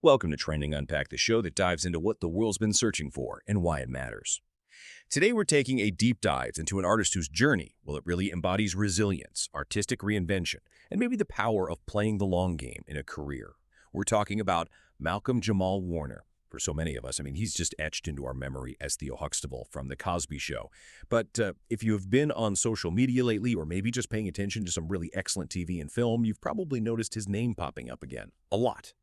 Welcome to Trending Unpacked, the show that dives into what the world's been searching for and why it matters. Today, we're taking a deep dive into an artist whose journey, well, it really embodies resilience, artistic reinvention, and maybe the power of playing the long game in a career. We're talking about Malcolm-Jamal Warner. For so many of us, he's just etched into our memory as Theo Huxtable from The Cosby Show. But if you've been on social media lately, or maybe just paying attention to some really excellent TV and film, you've probably noticed his name popping up again. A lot.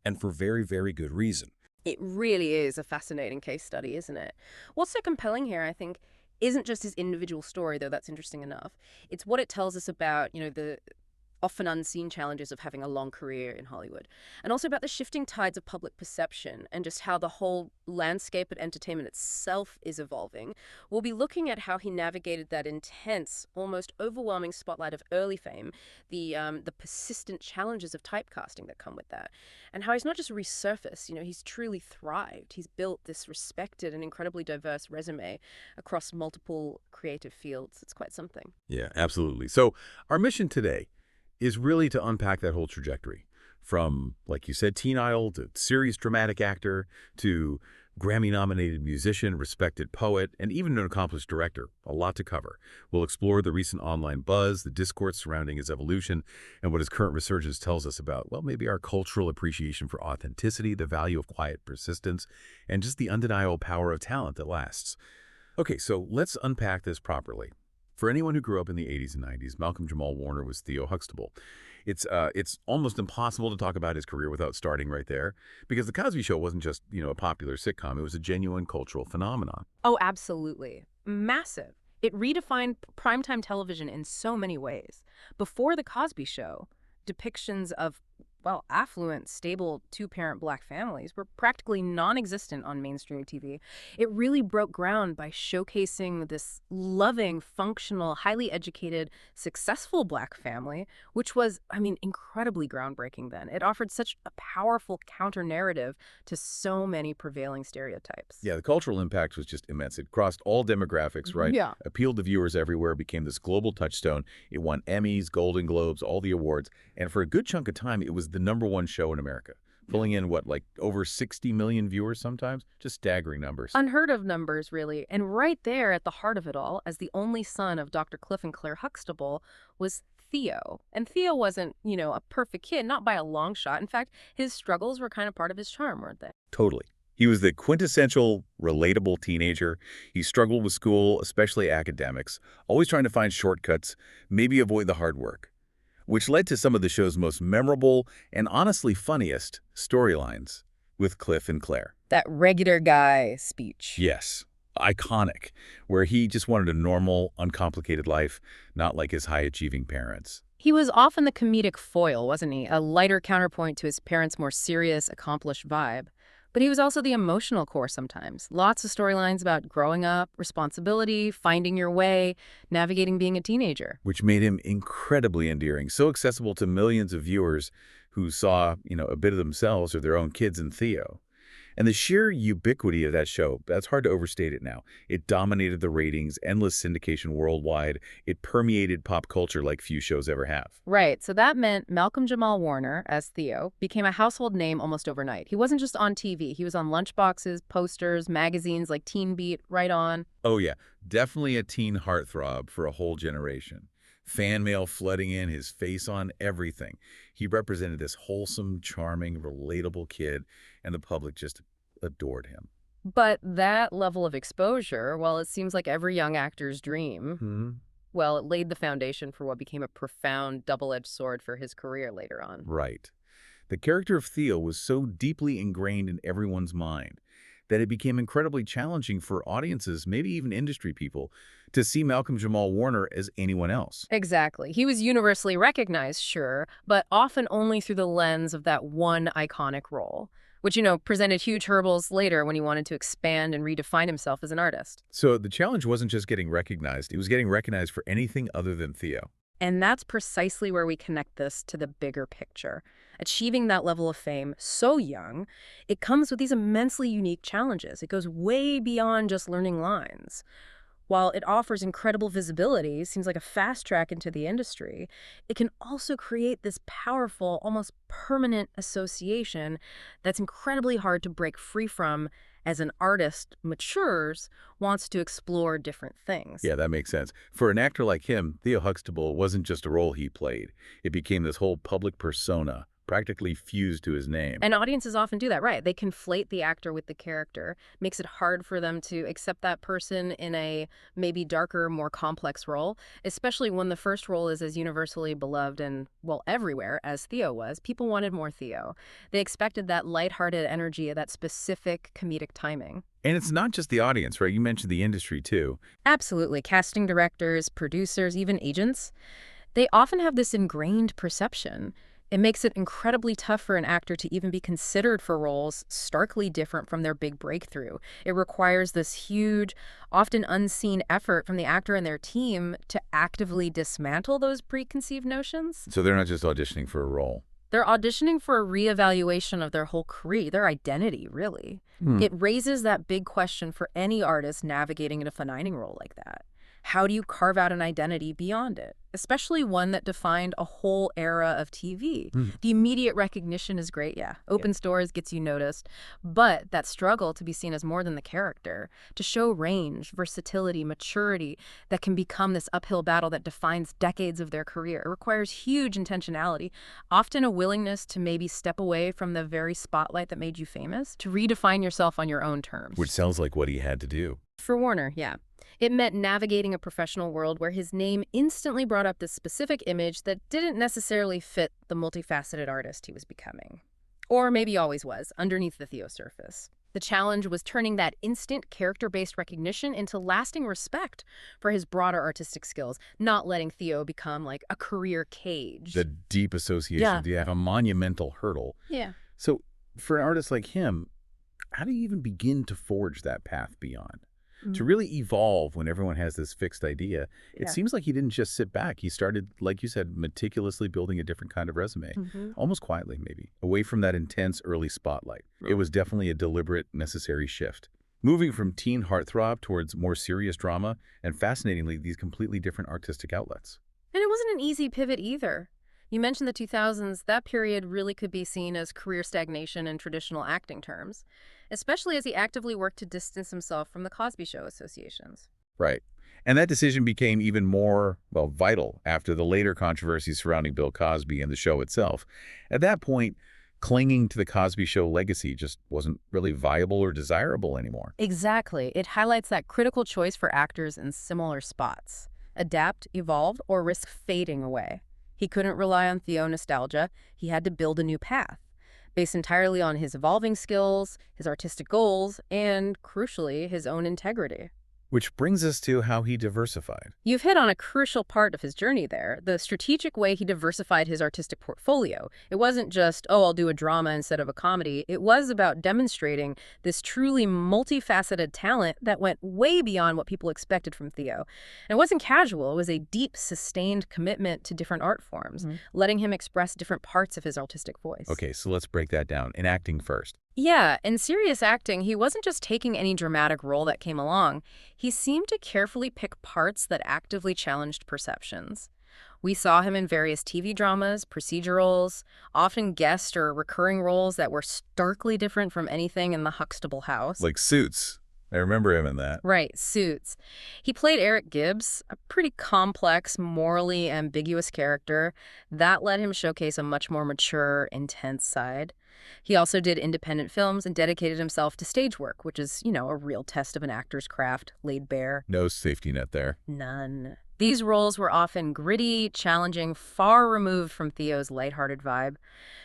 And for very, very good reason. It really is a fascinating case study, isn't it? What's so compelling here, I think, isn't just his individual story, though that's interesting enough. It's what it tells us about, the often unseen challenges of having a long career in Hollywood, and also about the shifting tides of public perception and just how the whole landscape of entertainment itself is evolving. We'll be looking at how he navigated that intense, almost overwhelming spotlight of early fame, the persistent challenges of typecasting that come with that, and how he's not just resurfaced, he's truly thrived. He's built this respected and incredibly diverse resume across multiple creative fields. It's quite something. Yeah, absolutely. So our mission today is really to unpack that whole trajectory from, like you said, teen idol to serious dramatic actor to Grammy-nominated musician, respected poet, and even an accomplished director. A lot to cover. We'll explore the recent online buzz, the discourse surrounding his evolution, and what his current resurgence tells us about, well, maybe our cultural appreciation for authenticity, the value of quiet persistence, and just the undeniable power of talent that lasts. Okay, so let's unpack this properly. For anyone who grew up in the 80s and 90s, Malcolm-Jamal Warner was Theo Huxtable. It's almost impossible to talk about his career without starting right there, because The Cosby Show wasn't just, a popular sitcom. It was a genuine cultural phenomenon. Oh, absolutely. Massive. It redefined primetime television in so many ways. Before The Cosby Show, depictions of, affluent, stable, two-parent Black families were practically non-existent on mainstream TV. It really broke ground by showcasing this loving, functional, highly educated, successful Black family, which was, incredibly groundbreaking then. It offered such a powerful counter-narrative to so many prevailing stereotypes. Yeah, the cultural impact was just immense. It crossed all demographics, right? Yeah. Appealed to viewers everywhere, became this global touchstone. It won Emmys, Golden Globes, all the awards. And for a good chunk of time, it was the #1 show in America, pulling in, over 60 million viewers sometimes? Just staggering numbers. Unheard of numbers, really. And right there at the heart of it all, as the only son of Dr. Cliff and Claire Huxtable, was Theo. And Theo wasn't, a perfect kid, not by a long shot. In fact, his struggles were kind of part of his charm, weren't they? Totally. He was the quintessential, relatable teenager. He struggled with school, especially academics, always trying to find shortcuts, maybe avoid the hard work, which led to some of the show's most memorable and honestly funniest storylines with Cliff and Claire. That regular guy speech. Yes, iconic, where he just wanted a normal, uncomplicated life, not like his high-achieving parents. He was often the comedic foil, wasn't he? A lighter counterpoint to his parents' more serious, accomplished vibe. But he was also the emotional core sometimes. Lots of storylines about growing up, responsibility, finding your way, navigating being a teenager. Which made him incredibly endearing, so accessible to millions of viewers who saw, a bit of themselves or their own kids in Theo. And the sheer ubiquity of that show, that's hard to overstate it now. It dominated the ratings, endless syndication worldwide. It permeated pop culture like few shows ever have. Right, so that meant Malcolm-Jamal Warner, as Theo, became a household name almost overnight. He wasn't just on TV. He was on lunchboxes, posters, magazines like Teen Beat, Right On. Oh yeah, definitely a teen heartthrob for a whole generation. Fan mail flooding in, his face on everything. He represented this wholesome, charming, relatable kid, and the public just adored him. But that level of exposure, well, it seems like every young actor's dream. Well, it laid the foundation for what became a profound double-edged sword for his career later on. Right. The character of Theo was so deeply ingrained in everyone's mind that it became incredibly challenging for audiences, maybe even industry people, to see Malcolm-Jamal Warner as anyone else. Exactly. He was universally recognized, sure, but often only through the lens of that one iconic role, which, presented huge hurdles later when he wanted to expand and redefine himself as an artist. So the challenge wasn't just getting recognized, it was getting recognized for anything other than Theo. And that's precisely where we connect this to the bigger picture. Achieving that level of fame so young, it comes with these immensely unique challenges. It goes way beyond just learning lines. While it offers incredible visibility, seems like a fast track into the industry, it can also create this powerful, almost permanent association that's incredibly hard to break free from as an artist matures, wants to explore different things. Yeah, that makes sense. For an actor like him, Theo Huxtable wasn't just a role he played. It became this whole public persona, practically fused to his name. And audiences often do that, right? They conflate the actor with the character, makes it hard for them to accept that person in a maybe darker, more complex role, especially when the first role is as universally beloved and, well, everywhere as Theo was. People wanted more Theo. They expected that lighthearted energy, that specific comedic timing. And it's not just the audience, right? You mentioned the industry, too. Absolutely. Casting directors, producers, even agents, they often have this ingrained perception. It makes it incredibly tough for an actor to even be considered for roles starkly different from their big breakthrough. It requires this huge, often unseen effort from the actor and their team to actively dismantle those preconceived notions. So they're not just auditioning for a role. They're auditioning for a reevaluation of their whole career, their identity, really. It raises that big question for any artist navigating a defining role like that. How do you carve out an identity beyond it, especially one that defined a whole era of TV? The immediate recognition is great, yeah. Opens doors, gets you noticed. But that struggle to be seen as more than the character, to show range, versatility, maturity, that can become this uphill battle that defines decades of their career. It requires huge intentionality, often a willingness to maybe step away from the very spotlight that made you famous, to redefine yourself on your own terms. Which sounds like what he had to do. For Warner, yeah. It meant navigating a professional world where his name instantly brought up this specific image that didn't necessarily fit the multifaceted artist he was becoming. Or maybe always was, underneath the Theo surface. The challenge was turning that instant character-based recognition into lasting respect for his broader artistic skills, not letting Theo become like a career cage. The deep association, a monumental hurdle. Yeah. So for an artist like him, how do you even begin to forge that path beyond? To really evolve when everyone has this fixed idea, it seems like he didn't just sit back. He started, like you said, meticulously building a different kind of resume, almost quietly maybe, away from that intense early spotlight. It was definitely a deliberate, necessary shift. Moving from teen heartthrob towards more serious drama and, fascinatingly, these completely different artistic outlets. And it wasn't an easy pivot either. You mentioned the 2000s. That period really could be seen as career stagnation in traditional acting terms, especially as he actively worked to distance himself from the Cosby Show associations. Right. And that decision became even more, vital after the later controversies surrounding Bill Cosby and the show itself. At that point, clinging to the Cosby Show legacy just wasn't really viable or desirable anymore. Exactly. It highlights that critical choice for actors in similar spots. Adapt, evolve, or risk fading away. He couldn't rely on Theo nostalgia. He had to build a new path, based entirely on his evolving skills, his artistic goals, and, crucially, his own integrity. Which brings us to how he diversified. You've hit on a crucial part of his journey there, the strategic way he diversified his artistic portfolio. It wasn't just, oh, I'll do a drama instead of a comedy. It was about demonstrating this truly multifaceted talent that went way beyond what people expected from Theo. And it wasn't casual. It was a deep, sustained commitment to different art forms, letting him express different parts of his artistic voice. Okay, so let's break that down. In acting first. Yeah, in serious acting, he wasn't just taking any dramatic role that came along. He seemed to carefully pick parts that actively challenged perceptions. We saw him in various TV dramas, procedurals, often guest or recurring roles that were starkly different from anything in the Huxtable house. Like Suits. I remember him in that. Right, Suits. He played Eric Gibbs, a pretty complex, morally ambiguous character. That let him showcase a much more mature, intense side. He also did independent films and dedicated himself to stage work, which is, a real test of an actor's craft, laid bare. No safety net there. None. These roles were often gritty, challenging, far removed from Theo's lighthearted vibe,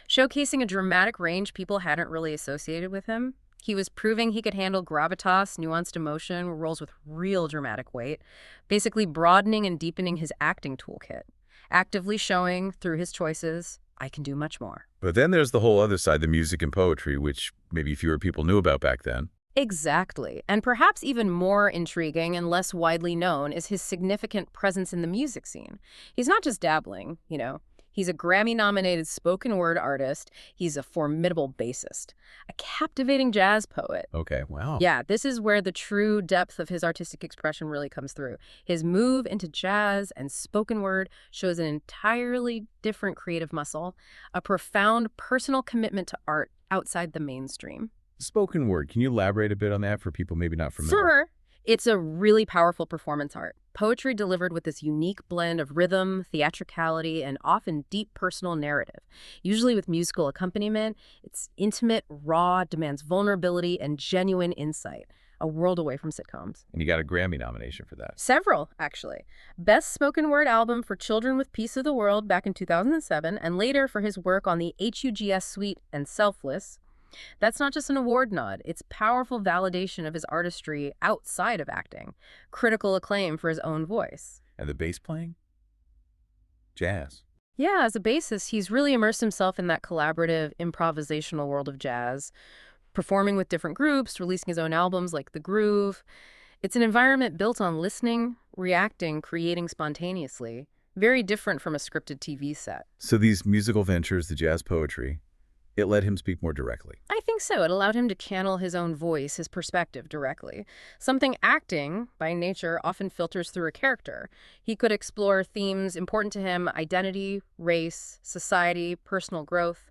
showcasing a dramatic range people hadn't really associated with him. He was proving he could handle gravitas, nuanced emotion, roles with real dramatic weight, basically broadening and deepening his acting toolkit, actively showing, through his choices, I can do much more. But then there's the whole other side, the music and poetry, which maybe fewer people knew about back then. Exactly. And perhaps even more intriguing and less widely known is his significant presence in the music scene. He's not just dabbling, He's a Grammy-nominated spoken word artist. He's a formidable bassist, a captivating jazz poet. Okay, wow. Yeah, this is where the true depth of his artistic expression really comes through. His move into jazz and spoken word shows an entirely different creative muscle, a profound personal commitment to art outside the mainstream. Spoken word, can you elaborate a bit on that for people maybe not familiar? Sure. It's a really powerful performance art. Poetry delivered with this unique blend of rhythm, theatricality, and often deep personal narrative. Usually with musical accompaniment, it's intimate, raw, demands vulnerability and genuine insight. A world away from sitcoms. And you got a Grammy nomination for that. Several, actually. Best Spoken Word Album for Children with Peace of the World back in 2007, and later for his work on the HUGS Suite and Selfless. That's not just an award nod. It's powerful validation of his artistry outside of acting. Critical acclaim for his own voice. And the bass playing? Jazz. Yeah, as a bassist, he's really immersed himself in that collaborative, improvisational world of jazz, performing with different groups, releasing his own albums like The Groove. It's an environment built on listening, reacting, creating spontaneously. Very different from a scripted TV set. So these musical ventures, the jazz poetry, it let him speak more directly. I think so. It allowed him to channel his own voice, his perspective directly. Something acting, by nature, often filters through a character. He could explore themes important to him, identity, race, society, personal growth,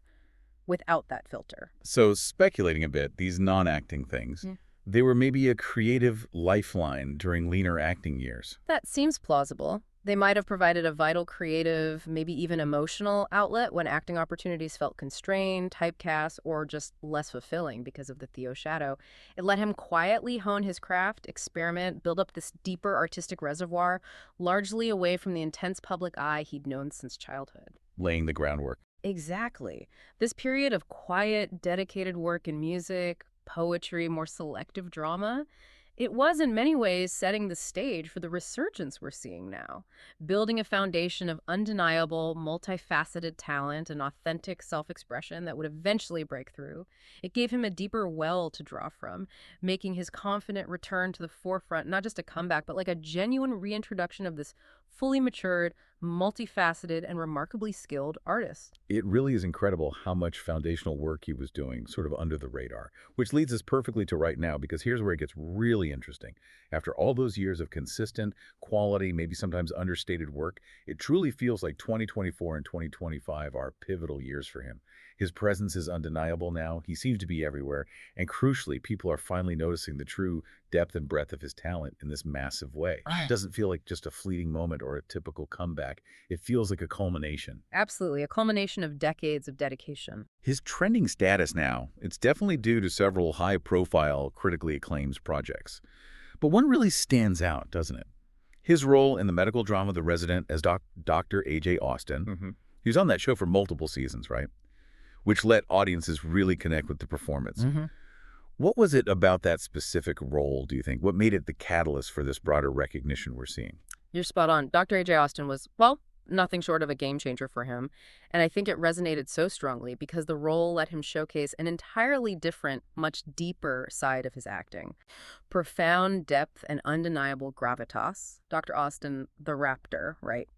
without that filter. So speculating a bit, these non-acting things, they were maybe a creative lifeline during leaner acting years. That seems plausible. They might have provided a vital creative, maybe even emotional outlet when acting opportunities felt constrained, typecast, or just less fulfilling because of the Theo shadow. It let him quietly hone his craft, experiment, build up this deeper artistic reservoir, largely away from the intense public eye he'd known since childhood. Laying the groundwork. Exactly. This period of quiet, dedicated work in music, poetry, more selective drama, it was in many ways setting the stage for the resurgence we're seeing now, building a foundation of undeniable, multifaceted talent and authentic self-expression that would eventually break through. It gave him a deeper well to draw from, making his confident return to the forefront not just a comeback, but like a genuine reintroduction of this fully matured, multifaceted, and remarkably skilled artist. It really is incredible how much foundational work he was doing sort of under the radar, which leads us perfectly to right now, because here's where it gets really interesting. After all those years of consistent, quality, maybe sometimes understated work, it truly feels like 2024 and 2025 are pivotal years for him. His presence is undeniable now. He seems to be everywhere. And crucially, people are finally noticing the true depth and breadth of his talent in this massive way. Right. It doesn't feel like just a fleeting moment or a typical comeback. It feels like a culmination. Absolutely, a culmination of decades of dedication. His trending status now, it's definitely due to several high-profile, critically acclaimed projects. But one really stands out, doesn't it? His role in the medical drama The Resident as Dr. A.J. Austin. He was on that show for multiple seasons, right? Which let audiences really connect with the performance. What was it about that specific role, do you think? What made it the catalyst for this broader recognition we're seeing? You're spot on. Dr. A.J. Austin was, well, nothing short of a game changer for him. And I think it resonated so strongly because the role let him showcase an entirely different, much deeper side of his acting. Profound depth and undeniable gravitas. Dr. Austin, the Raptor, right?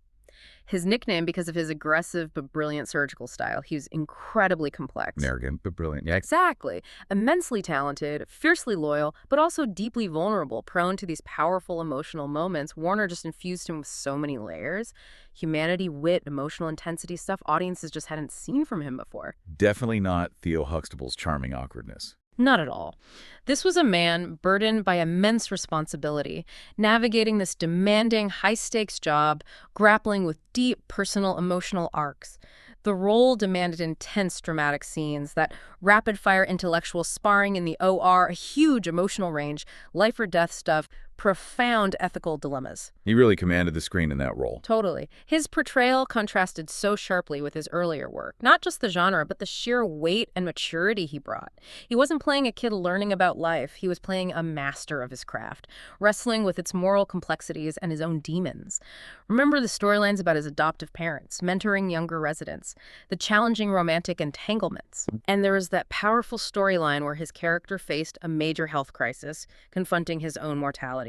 His nickname because of his aggressive but brilliant surgical style. He was incredibly complex. Arrogant but brilliant. Yeah. Exactly. Immensely talented, fiercely loyal, but also deeply vulnerable, prone to these powerful emotional moments. Warner just infused him with so many layers. Humanity, wit, emotional intensity, stuff audiences just hadn't seen from him before. Definitely not Theo Huxtable's charming awkwardness. Not at all. This was a man burdened by immense responsibility, navigating this demanding, high-stakes job, grappling with deep personal emotional arcs. The role demanded intense dramatic scenes, that rapid-fire intellectual sparring in the OR, a huge emotional range, life-or-death stuff, profound ethical dilemmas. He really commanded the screen in that role. Totally. His portrayal contrasted so sharply with his earlier work. Not just the genre, but the sheer weight and maturity he brought. He wasn't playing a kid learning about life. He was playing a master of his craft, wrestling with its moral complexities and his own demons. Remember the storylines about his adoptive parents, mentoring younger residents, the challenging romantic entanglements. And there was that powerful storyline where his character faced a major health crisis, confronting his own mortality.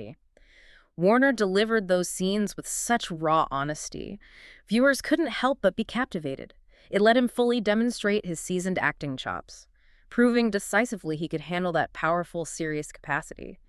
Warner delivered those scenes with such raw honesty. Viewers couldn't help but be captivated. It let him fully demonstrate his seasoned acting chops, proving decisively he could handle that powerful, serious capacity.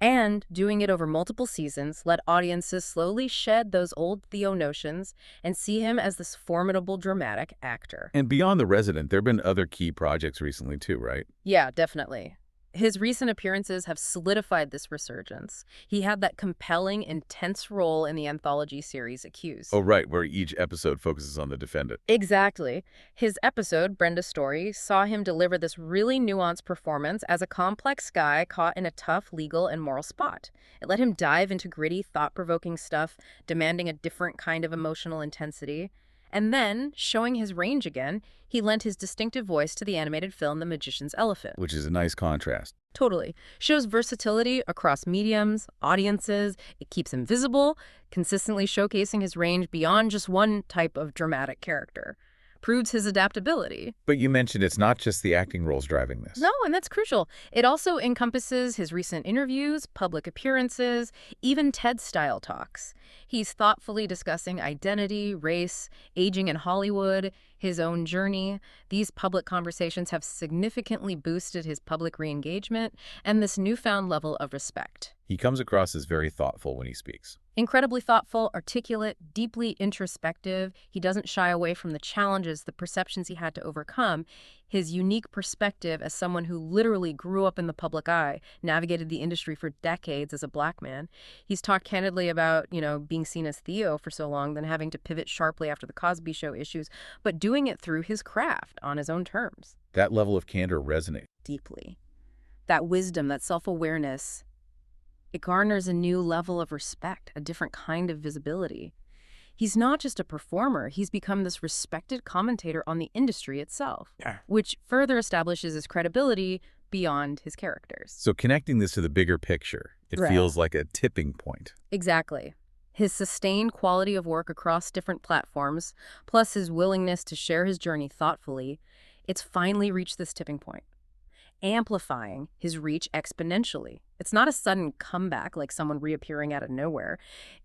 And doing it over multiple seasons let audiences slowly shed those old Theo notions and see him as this formidable dramatic actor. And beyond The Resident, there have been other key projects recently too, right? Yeah, definitely. His recent appearances have solidified this resurgence. He had that compelling, intense role in the anthology series Accused. Oh, right, where each episode focuses on the defendant. Exactly. His episode, Brenda's Story, saw him deliver this really nuanced performance as a complex guy caught in a tough legal and moral spot. It let him dive into gritty, thought-provoking stuff, demanding a different kind of emotional intensity. And then, showing his range again, he lent his distinctive voice to the animated film The Magician's Elephant. Which is a nice contrast. Totally. Shows versatility across mediums, audiences. It keeps him visible, consistently showcasing his range beyond just one type of dramatic character. Proves his adaptability. But you mentioned it's not just the acting roles driving this. No, and that's crucial. It also encompasses his recent interviews, public appearances, even TED-style talks. He's thoughtfully discussing identity, race, aging in Hollywood, his own journey. These public conversations have significantly boosted his public re-engagement and this newfound level of respect. He comes across as very thoughtful when he speaks. Incredibly thoughtful, articulate, deeply introspective. He doesn't shy away from the challenges, the perceptions he had to overcome. His unique perspective as someone who literally grew up in the public eye, navigated the industry for decades as a Black man. He's talked candidly about, being seen as Theo for so long, then having to pivot sharply after the Cosby Show issues, but doing it through his craft on his own terms. That level of candor resonates Deeply. That wisdom, that self-awareness, it garners a new level of respect, a different kind of visibility. He's not just a performer, he's become this respected commentator on the industry itself, which further establishes his credibility beyond his characters. So connecting this to the bigger picture, it Right. feels like a tipping point. Exactly. His sustained quality of work across different platforms, plus his willingness to share his journey thoughtfully, it's finally reached this tipping point, amplifying his reach exponentially. It's not a sudden comeback like someone reappearing out of nowhere.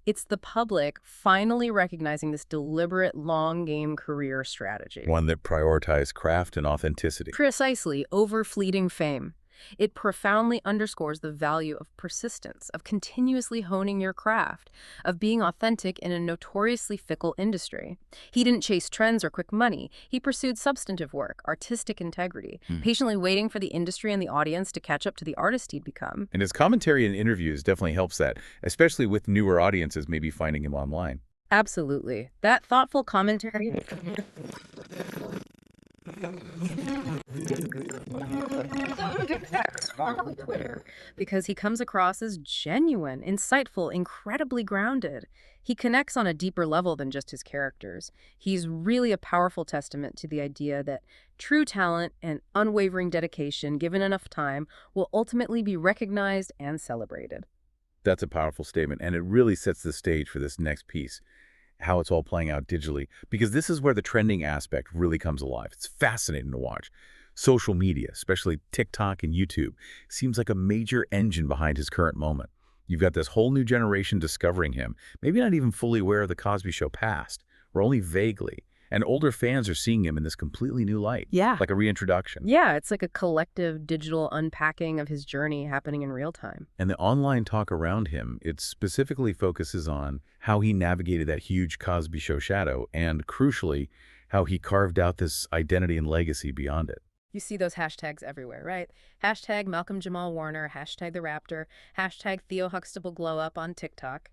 It's the public finally recognizing this deliberate long-game career strategy. One that prioritizes craft and authenticity. Precisely, over fleeting fame. It profoundly underscores the value of persistence, of continuously honing your craft, of being authentic in a notoriously fickle industry. He didn't chase trends or quick money. He pursued substantive work, artistic integrity, patiently waiting for the industry and the audience to catch up to the artist he'd become. And his commentary and interviews definitely helps that, especially with newer audiences maybe finding him online. Absolutely. That thoughtful commentary because he comes across as genuine, insightful, incredibly grounded. He connects on a deeper level than just his characters. He's really a powerful testament to the idea that true talent and unwavering dedication, given enough time, will ultimately be recognized and celebrated. That's a powerful statement, and it really sets the stage for this next piece, how it's all playing out digitally, because this is where the trending aspect really comes alive. It's fascinating to watch. Social media, especially TikTok and YouTube, seems like a major engine behind his current moment. You've got this whole new generation discovering him, maybe not even fully aware of the Cosby Show past, or only vaguely. And older fans are seeing him in this completely new light. Yeah. Like a reintroduction. Yeah, it's like a collective digital unpacking of his journey happening in real time. And the online talk around him, it specifically focuses on how he navigated that huge Cosby Show shadow and, crucially, how he carved out this identity and legacy beyond it. You see those hashtags everywhere, right? Hashtag Malcolm-Jamal Warner, hashtag The Raptor, hashtag Theo Huxtable Glow Up on TikTok.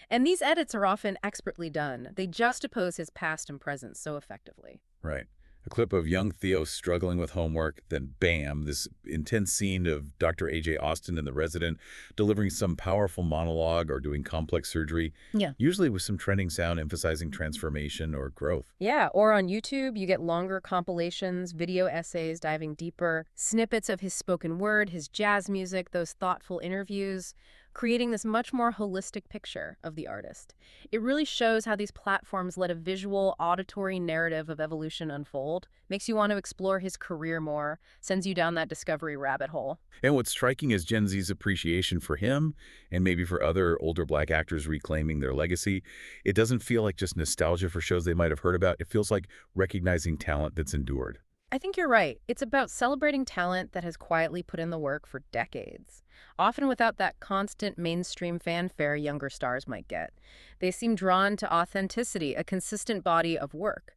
And these edits are often expertly done. They juxtapose his past and present so effectively. Right. A clip of young Theo struggling with homework, then bam, this intense scene of Dr. A.J. Austin in The Resident delivering some powerful monologue or doing complex surgery, usually with some trending sound emphasizing transformation or growth. Yeah, or on YouTube, you get longer compilations, video essays diving deeper, snippets of his spoken word, his jazz music, those thoughtful interviews. creating this much more holistic picture of the artist. It really shows how these platforms let a visual, auditory narrative of evolution unfold, makes you want to explore his career more, sends you down that discovery rabbit hole. And what's striking is Gen Z's appreciation for him and maybe for other older Black actors reclaiming their legacy. It doesn't feel like just nostalgia for shows they might have heard about. It feels like recognizing talent that's endured. I think you're right. It's about celebrating talent that has quietly put in the work for decades, often without that constant mainstream fanfare younger stars might get. They seem drawn to authenticity, a consistent body of work.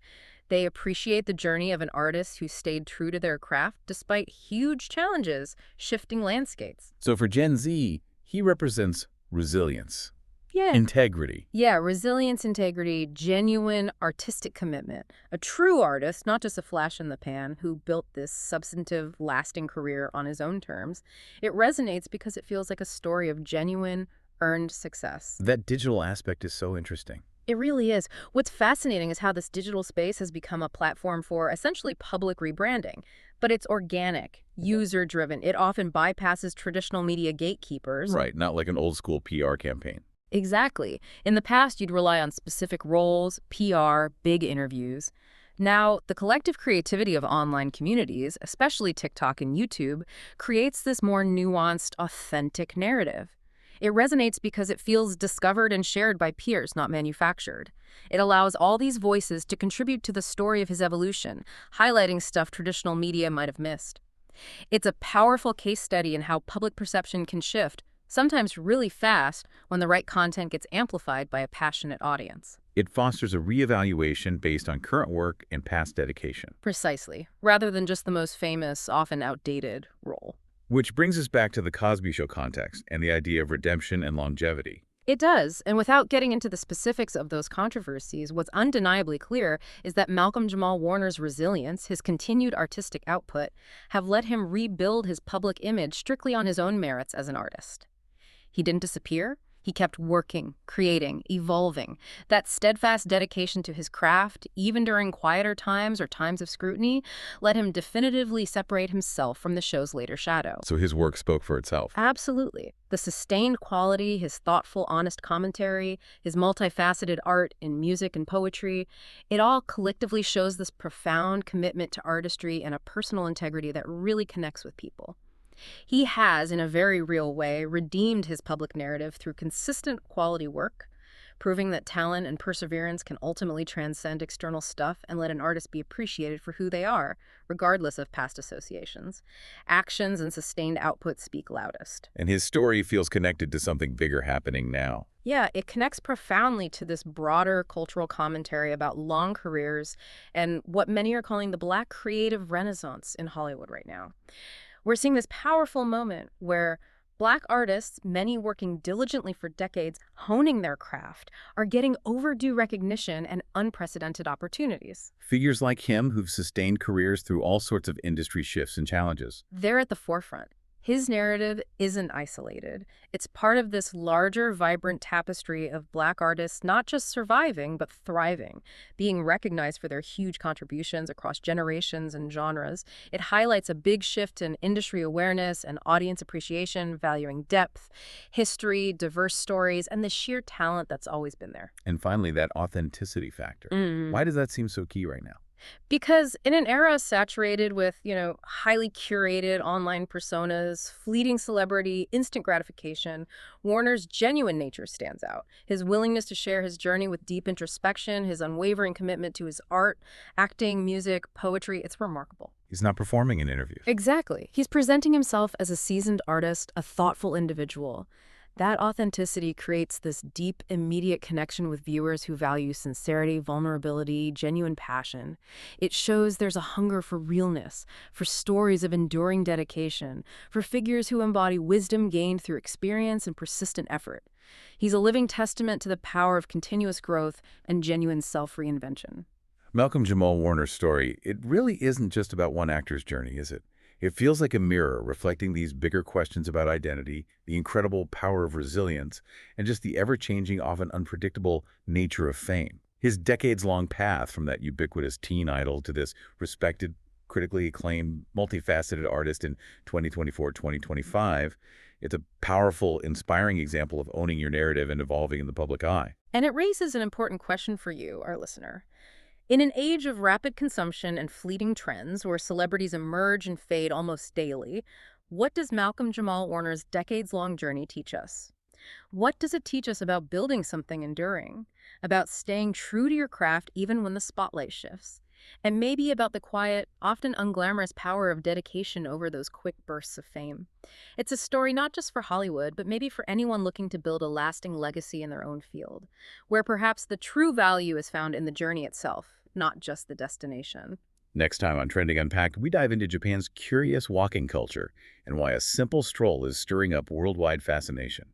They appreciate the journey of an artist who stayed true to their craft despite huge challenges, shifting landscapes. So for Gen Z, he represents resilience, Yeah. integrity. Yeah, resilience, integrity, genuine artistic commitment. A true artist, not just a flash in the pan, who built this substantive, lasting career on his own terms. It resonates because it feels like a story of genuine, earned success. That digital aspect is so interesting. It really is. What's fascinating is how this digital space has become a platform for essentially public rebranding. But it's organic, user-driven. It often bypasses traditional media gatekeepers. Right, not like an old school PR campaign. Exactly. In the past, you'd rely on specific roles, PR, big interviews. Now, the collective creativity of online communities, especially TikTok and YouTube, creates this more nuanced, authentic narrative. It resonates because it feels discovered and shared by peers, not manufactured. It allows all these voices to contribute to the story of his evolution, highlighting stuff traditional media might have missed. It's a powerful case study in how public perception can shift, sometimes really fast, when the right content gets amplified by a passionate audience. It fosters a reevaluation based on current work and past dedication. Precisely, rather than just the most famous, often outdated role. Which brings us back to the Cosby Show context and the idea of redemption and longevity. It does, and without getting into the specifics of those controversies, what's undeniably clear is that Malcolm-Jamal Warner's resilience, his continued artistic output, have let him rebuild his public image strictly on his own merits as an artist. He didn't disappear. He kept working, creating, evolving. That steadfast dedication to his craft, even during quieter times or times of scrutiny, let him definitively separate himself from the show's later shadow. So his work spoke for itself. Absolutely. The sustained quality, his thoughtful, honest commentary, his multifaceted art in music and poetry, it all collectively shows this profound commitment to artistry and a personal integrity that really connects with people. He has, in a very real way, redeemed his public narrative through consistent quality work, proving that talent and perseverance can ultimately transcend external stuff and let an artist be appreciated for who they are, regardless of past associations. Actions and sustained output speak loudest. And his story feels connected to something bigger happening now. Yeah, it connects profoundly to this broader cultural commentary about long careers and what many are calling the Black creative renaissance in Hollywood right now. We're seeing this powerful moment where Black artists, many working diligently for decades, honing their craft, are getting overdue recognition and unprecedented opportunities. Figures like him who've sustained careers through all sorts of industry shifts and challenges. They're at the forefront. His narrative isn't isolated. It's part of this larger, vibrant tapestry of Black artists not just surviving, but thriving, being recognized for their huge contributions across generations and genres. It highlights a big shift in industry awareness and audience appreciation, valuing depth, history, diverse stories, and the sheer talent that's always been there. And finally, that authenticity factor. Why does that seem so key right now? Because in an era saturated with, highly curated online personas, fleeting celebrity, instant gratification, Warner's genuine nature stands out. His willingness to share his journey with deep introspection, his unwavering commitment to his art, acting, music, poetry, it's remarkable. He's not performing in interviews. Exactly. He's presenting himself as a seasoned artist, a thoughtful individual. That authenticity creates this deep, immediate connection with viewers who value sincerity, vulnerability, genuine passion. It shows there's a hunger for realness, for stories of enduring dedication, for figures who embody wisdom gained through experience and persistent effort. He's a living testament to the power of continuous growth and genuine self-reinvention. Malcolm-Jamal Warner's story, it really isn't just about one actor's journey, is it? It feels like a mirror reflecting these bigger questions about identity, the incredible power of resilience, and just the ever-changing, often unpredictable nature of fame. His decades-long path from that ubiquitous teen idol to this respected, critically acclaimed, multifaceted artist in 2024, 2025. It's a powerful, inspiring example of owning your narrative and evolving in the public eye. And it raises an important question for you, our listener. In an age of rapid consumption and fleeting trends where celebrities emerge and fade almost daily, what does Malcolm-Jamal Warner's decades-long journey teach us? What does it teach us about building something enduring, about staying true to your craft even when the spotlight shifts, and maybe about the quiet, often unglamorous power of dedication over those quick bursts of fame? It's a story not just for Hollywood, but maybe for anyone looking to build a lasting legacy in their own field, where perhaps the true value is found in the journey itself, not just the destination. Next time on Trending Unpacked, we dive into Japan's curious walking culture and why a simple stroll is stirring up worldwide fascination.